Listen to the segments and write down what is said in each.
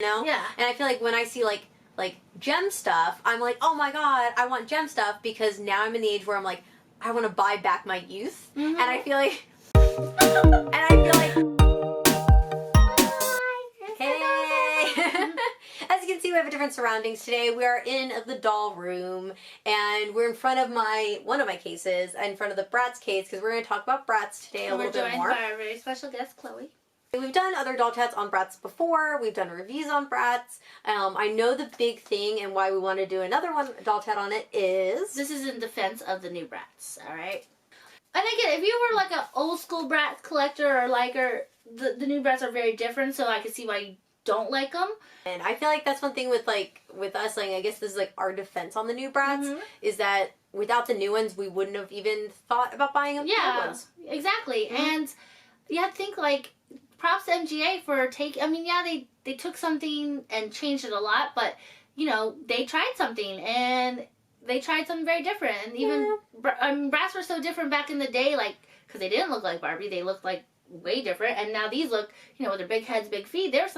you know? Yeah. And I feel like when I see like gem stuff, I'm like, oh my god, I want gem stuff, because now I'm in the age where I'm like, I want to buy back my youth. And I feel like hey. As you can see, we have different surroundings today. We are in the doll room, and we're in front of one of my cases, in front of the Bratz case, because we're going to talk about Bratz today a little bit more. We're joined by our very special guest, Chloe. We've done other doll chats on Bratz before. We've done reviews on Bratz. I know the big thing and why we want to do another doll chat on it is... This is in defense of the new Bratz, alright? And again, if you were like an old school Bratz collector or liker, the new Bratz are very different, so I can see why you don't like them. And I feel like that's one thing with us, like, I guess this is like our defense on the new Bratz, is that without the new ones, we wouldn't have even thought about buying them. Yeah, ones. Exactly. And you have to think, like, props to MGA for they took something and changed it a lot, but, you know, they tried something, and they tried something very different. And even, Bratz were so different back in the day, like, because they didn't look like Barbie, they looked like way different, and now these look, you know, with their big heads, big feet, those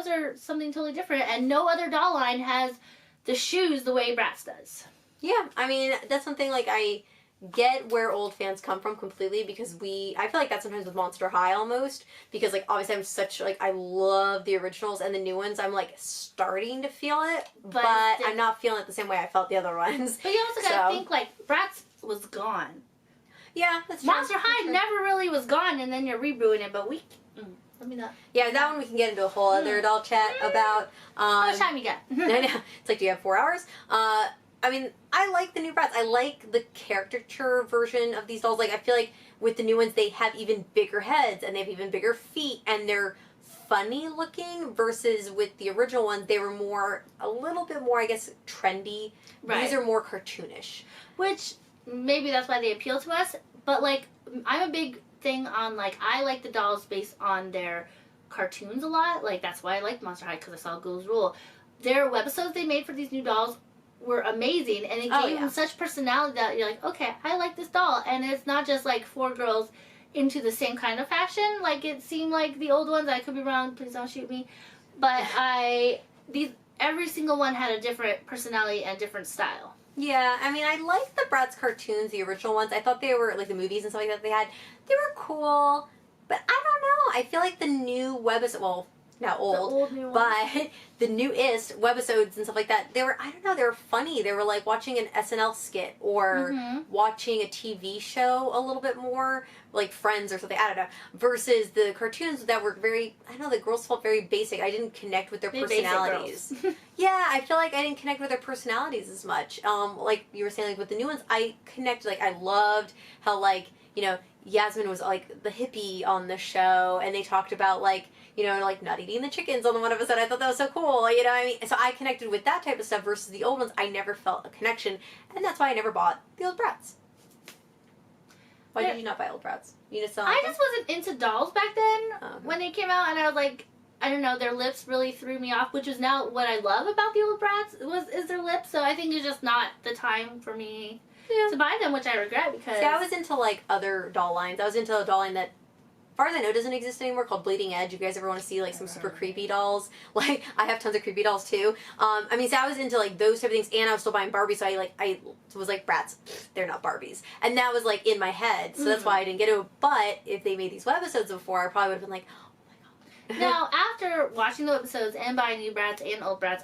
are something totally different, and no other doll line has the shoes the way Bratz does. Yeah, I mean, that's something, like, I get where old fans come from completely, because I feel like that sometimes with Monster High almost, because, like, obviously I love the originals, and the new ones I'm, like, starting to feel it, but I'm not feeling it the same way I felt the other ones. But you also gotta think, like, Bratz was gone. Yeah, that's true. Monster High never really was gone, and then you're rebooting it, but let me know. Yeah, that one we can get into a whole other doll chat about. How much time you got? I know. It's like, do you have 4 hours? I mean, I like the new Bratz. I like the caricature version of these dolls. Like, I feel like with the new ones, they have even bigger heads, and they have even bigger feet, and they're funny looking, versus with the original ones, they were a little bit more, I guess, trendy. Right. These are more cartoonish. Which, maybe that's why they appeal to us, but, like, I'm a big thing on, like, I like the dolls based on their cartoons a lot. Like, that's why I liked Monster High, because I saw Ghouls Rule. Their webisodes they made for these new dolls were amazing, and it gave them such personality that you're like, okay, I like this doll, and it's not just, like, 4 girls into the same kind of fashion. Like, it seemed like the old ones, I could be wrong, please don't shoot me, but every single one had a different personality and different style. Yeah, I mean, I like the Bratz cartoons, the original ones. I thought they were, like, the movies and stuff like that they had, they were cool, but I don't know. I feel like the new webisodes, well, not old, but the newest webisodes and stuff like that, they were funny. They were like watching an SNL skit or watching a TV show a little bit more, like Friends or something, I don't know, versus the cartoons that were the girls felt very basic. I didn't connect with their personalities. Yeah, I feel like I didn't connect with their personalities as much. Like you were saying, like with the new ones, I connected, like I loved how, like, you know, Yasmin was like the hippie on the show, and they talked about, like, you know, like not eating the chickens on the one episode. I thought that was so cool, you know what I mean? So I connected with that type of stuff versus the old ones. I never felt a connection, and that's why I never bought the old Bratz. Why did you not buy old Bratz? You just I just wasn't into dolls back then when they came out, and I was like, I don't know, their lips really threw me off, which is now what I love about the old Bratz is their lips. So I think it's just not the time for me to buy them, which I regret, because... See, I was into, like, other doll lines. I was into a doll line that, as far as I know, doesn't exist anymore, called Bleeding Edge. You guys ever want to see, like, some super creepy dolls? Like, I have tons of creepy dolls, too. I mean, so I was into, like, those type of things, and I was still buying Barbies, so I was like, Bratz, they're not Barbies. And that was, like, in my head, so that's why I didn't get it. But if they made these webisodes before, I probably would have been like, now, after watching the episodes and buying new Bratz and old Bratz,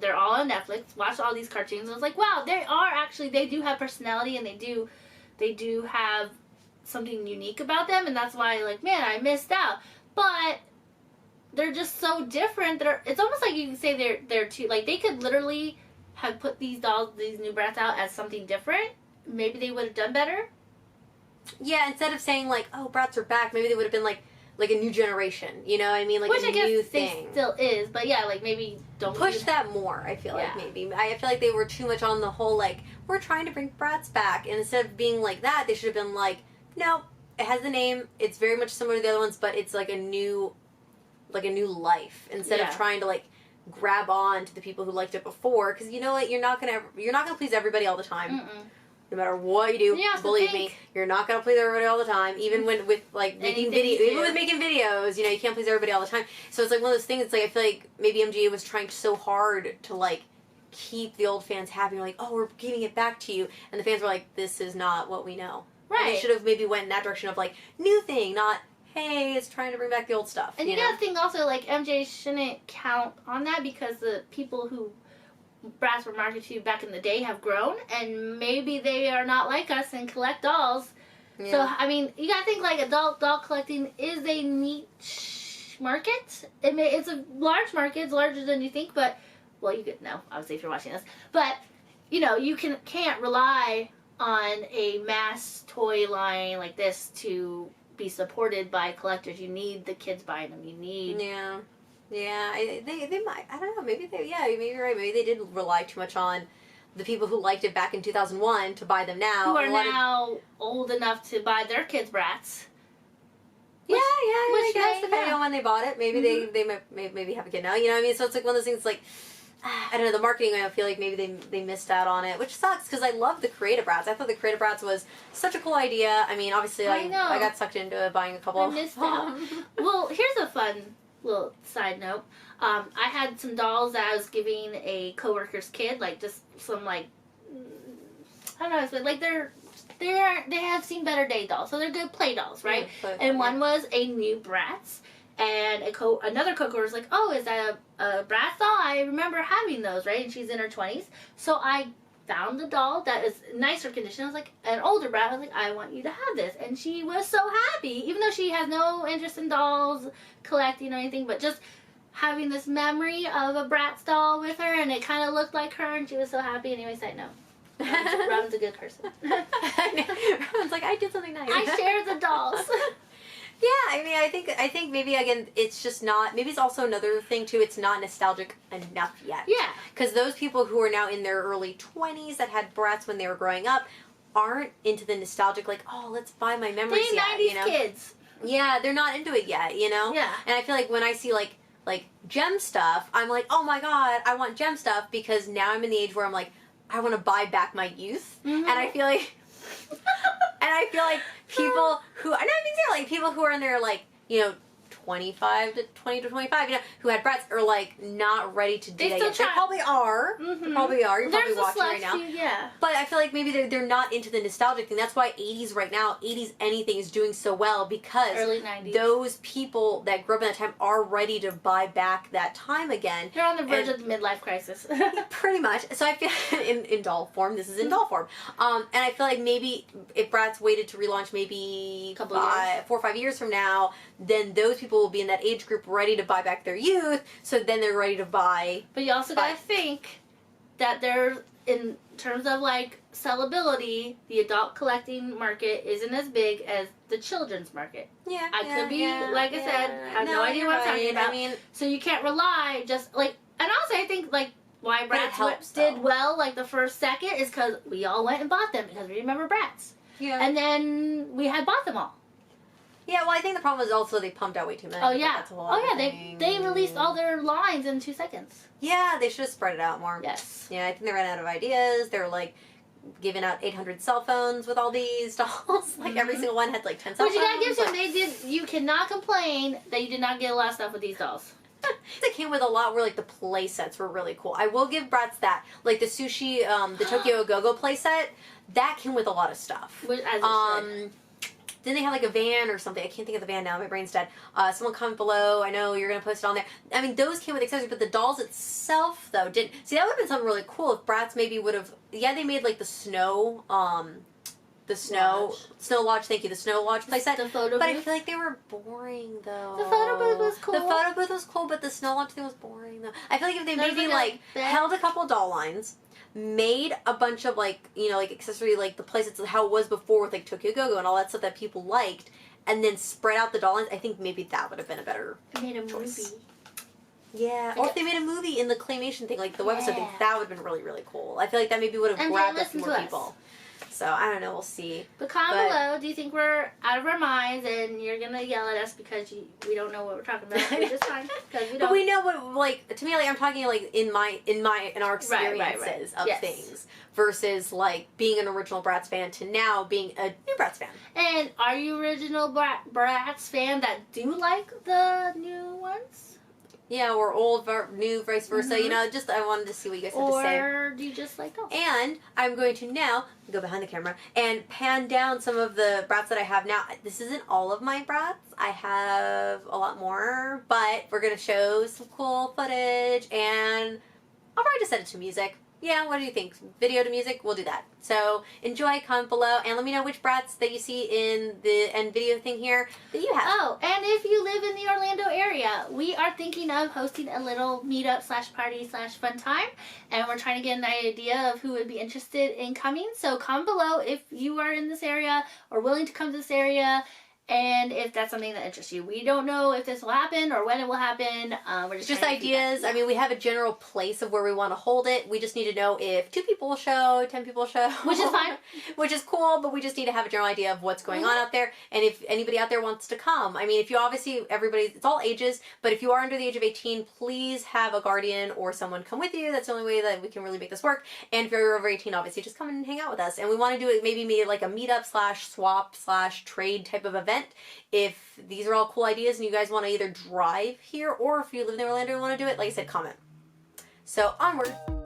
they're all on Netflix, watched all these cartoons, and I was like, wow, they do have personality, and they do have something unique about them, and that's why, like, man, I missed out. But they're just so different. It's almost like you can say they're too, like, they could literally have put these new Bratz out as something different. Maybe they would have done better. Yeah, instead of saying, like, oh, Bratz are back, maybe they would have been, like a new generation, you know what I mean? Like, which a I guess new thing. Still is, but yeah, like, maybe don't push that more, I feel like, maybe. I feel like they were too much on the whole, like, we're trying to bring Bratz back, and instead of being like that, they should have been like, no, it has the name, it's very much similar to the other ones, but it's like a new life, instead of trying to, like, grab on to the people who liked it before, because you know what, you're not gonna please everybody all the time. No matter what you do, believe me, you're not gonna please everybody all the time. Even when with like making even with making videos, you know, you can't please everybody all the time. So it's like one of those things. It's like I feel like maybe MGA was trying so hard to like keep the old fans happy. You're like, oh, we're giving it back to you, and the fans were like, this is not what we know. Right. And they should have maybe went in that direction of like new thing, not hey, it's trying to bring back the old stuff. And you gotta think also like MJ shouldn't count on that because the people who Bratz were marketed to back in the day have grown, and maybe they are not like us and collect dolls. Yeah. So I mean, you gotta think like adult doll collecting is a niche market. It's a large market, it's larger than you think, but well, you could know obviously if you're watching this, but you know you can't rely on a mass toy line like this to be supported by collectors. You need the kids buying them. You need Yeah, they might. I don't know. Maybe maybe you're right. Maybe they did rely too much on the people who liked it back in 2001 to buy them now. Who are now old enough to buy their kids Bratz. I guess depending on when they bought it, maybe they might maybe have a kid now. You know what I mean? So it's like one of those things. Like I don't know. The marketing, I feel like maybe they missed out on it, which sucks because I love the Creative Bratz. I thought the Creative Bratz was such a cool idea. I mean, obviously, I got sucked into it buying a couple. I missed out. Well, here's a fun little side note. I had some dolls that I was giving a coworker's kid, like just some like I don't know, but like they have seen better day dolls, so they're good play dolls, right? And one was a new Bratz, and another coworker was like, "Oh, is that a Bratz doll? I remember having those, right?" And she's in her 20s, so I found the doll that is nicer condition. I was like, an older Bratz. I was like, I want you to have this, and she was so happy, even though she has no interest in dolls, collecting or anything, but just having this memory of a Bratz doll with her, and it kind of looked like her, and she was so happy. Anyway, side note. Robin's a good person. Robin's like, I did something nice. I shared the dolls. Yeah, I mean, I think maybe again, it's just not. Maybe it's also another thing too. It's not nostalgic enough yet. Yeah. Because those people who are now in their early 20s that had Bratz when they were growing up aren't into the nostalgic. Like, oh, let's buy my memories yet. 90s you know? Kids. Yeah, they're not into it yet. You know. Yeah. And I feel like when I see like gem stuff, I'm like, oh my god, I want gem stuff because now I'm in the age where I'm like, I want to buy back my youth, and I feel like. And I feel like people who, I don't think people who are in their, like, you know, 25 to 20 to 25, you know, who had Bratz are, like, not ready to do that yet. They probably are. They probably are. You're probably watching right now. Yeah. But I feel like maybe they're not into the nostalgic thing. That's why 80s right now, 80s anything is doing so well because early 90s. Those people that grew up in that time are ready to buy back that time again. They're on the verge of the midlife crisis. Pretty much. So I feel in doll form, this is in doll form. And I feel like maybe if Bratz waited to relaunch maybe 4 or 5 years from now, then those people will be in that age group ready to buy back their youth, so then they're ready to buy. But you also gotta think that there's, in terms of like sellability, the adult collecting market isn't as big as the children's market. Yeah. I could be, like I said, have no idea what I'm talking about. I mean, so you can't rely just like, and also I think like why Bratz did well like the first second is because we all went and bought them because we remember Bratz. Yeah. And then we had bought them all. Yeah, well, I think the problem is also they pumped out way too many. Oh yeah, they released all their lines in 2 seconds. Yeah, they should have spread it out more. Yes. Yeah, I think they ran out of ideas. They were like giving out 800 cell phones with all these dolls. Like every single one had like 10 cell phones. But you gotta give them. They did. You cannot complain that you did not get a lot of stuff with these dolls. They came with a lot where like the play sets were really cool. I will give Bratz that. Like the sushi, the Tokyo Go-Go play set, that came with a lot of stuff. As it should. Then they had like a van or something. I can't think of the van now. My brain's dead. Someone comment below. I know you're going to post it on there. I mean, those came with accessories, but the dolls itself, though, didn't. See, that would have been something really cool if Bratz maybe would have. Yeah, they made like the snow lodge. Thank you. The snow lodge playset. The photo booth. But I feel like they were boring though. The photo booth was cool. The photo booth was cool, but the snow lodge thing was boring though. I feel like if they maybe like held a couple doll lines, made a bunch of like, you know, like accessory, like the playsets how it was before with like Tokyo Go-Go and all that stuff that people liked, and then spread out the doll lines, I think maybe that would have been a better made a choice. movie. Yeah, or if they made a movie in the claymation thing, like the webisode thing, that would have been really, really cool. I feel like that maybe would have grabbed up more people. So I don't know. We'll see. But comment below. Do you think we're out of our minds and you're gonna yell at us because we don't know what we're talking about? Which is fine because we don't. But we know what, like, to me, like, I'm talking like in our experiences of things versus like being an original Bratz fan to now being a new Bratz fan. And are you original Bratz fan that do like the new ones? Yeah, or old, new, vice versa. You know, just I wanted to see what you guys had to say. Or do you just like those? And I'm going to now go behind the camera and pan down some of the Bratz that I have now. This isn't all of my Bratz. I have a lot more, but we're going to show some cool footage, and I'll probably just set it to music. Yeah, what do you think? Video to music? We'll do that. So enjoy, comment below, and let me know which Bratz that you see in the end video thing here that you have. Oh, and if you live in the Orlando area, we are thinking of hosting a little meetup / party / fun time, and we're trying to get an idea of who would be interested in coming. So comment below if you are in this area or willing to come to this area, and if that's something that interests you. We don't know if this will happen or when it will happen. We're just ideas. I mean, we have a general place of where we want to hold it. We just need to know if 2 people will show, 10 people will show. Which is fine. Which is cool, but we just need to have a general idea of what's going on out there. And if anybody out there wants to come. I mean, if you obviously, it's all ages, but if you are under the age of 18, please have a guardian or someone come with you. That's the only way that we can really make this work. And if you're over 18, obviously, just come and hang out with us. And we want to do it maybe like a meetup / swap / trade type of event. If these are all cool ideas and you guys want to either drive here, or if you live in Orlando and want to do it, like I said, comment. So onward.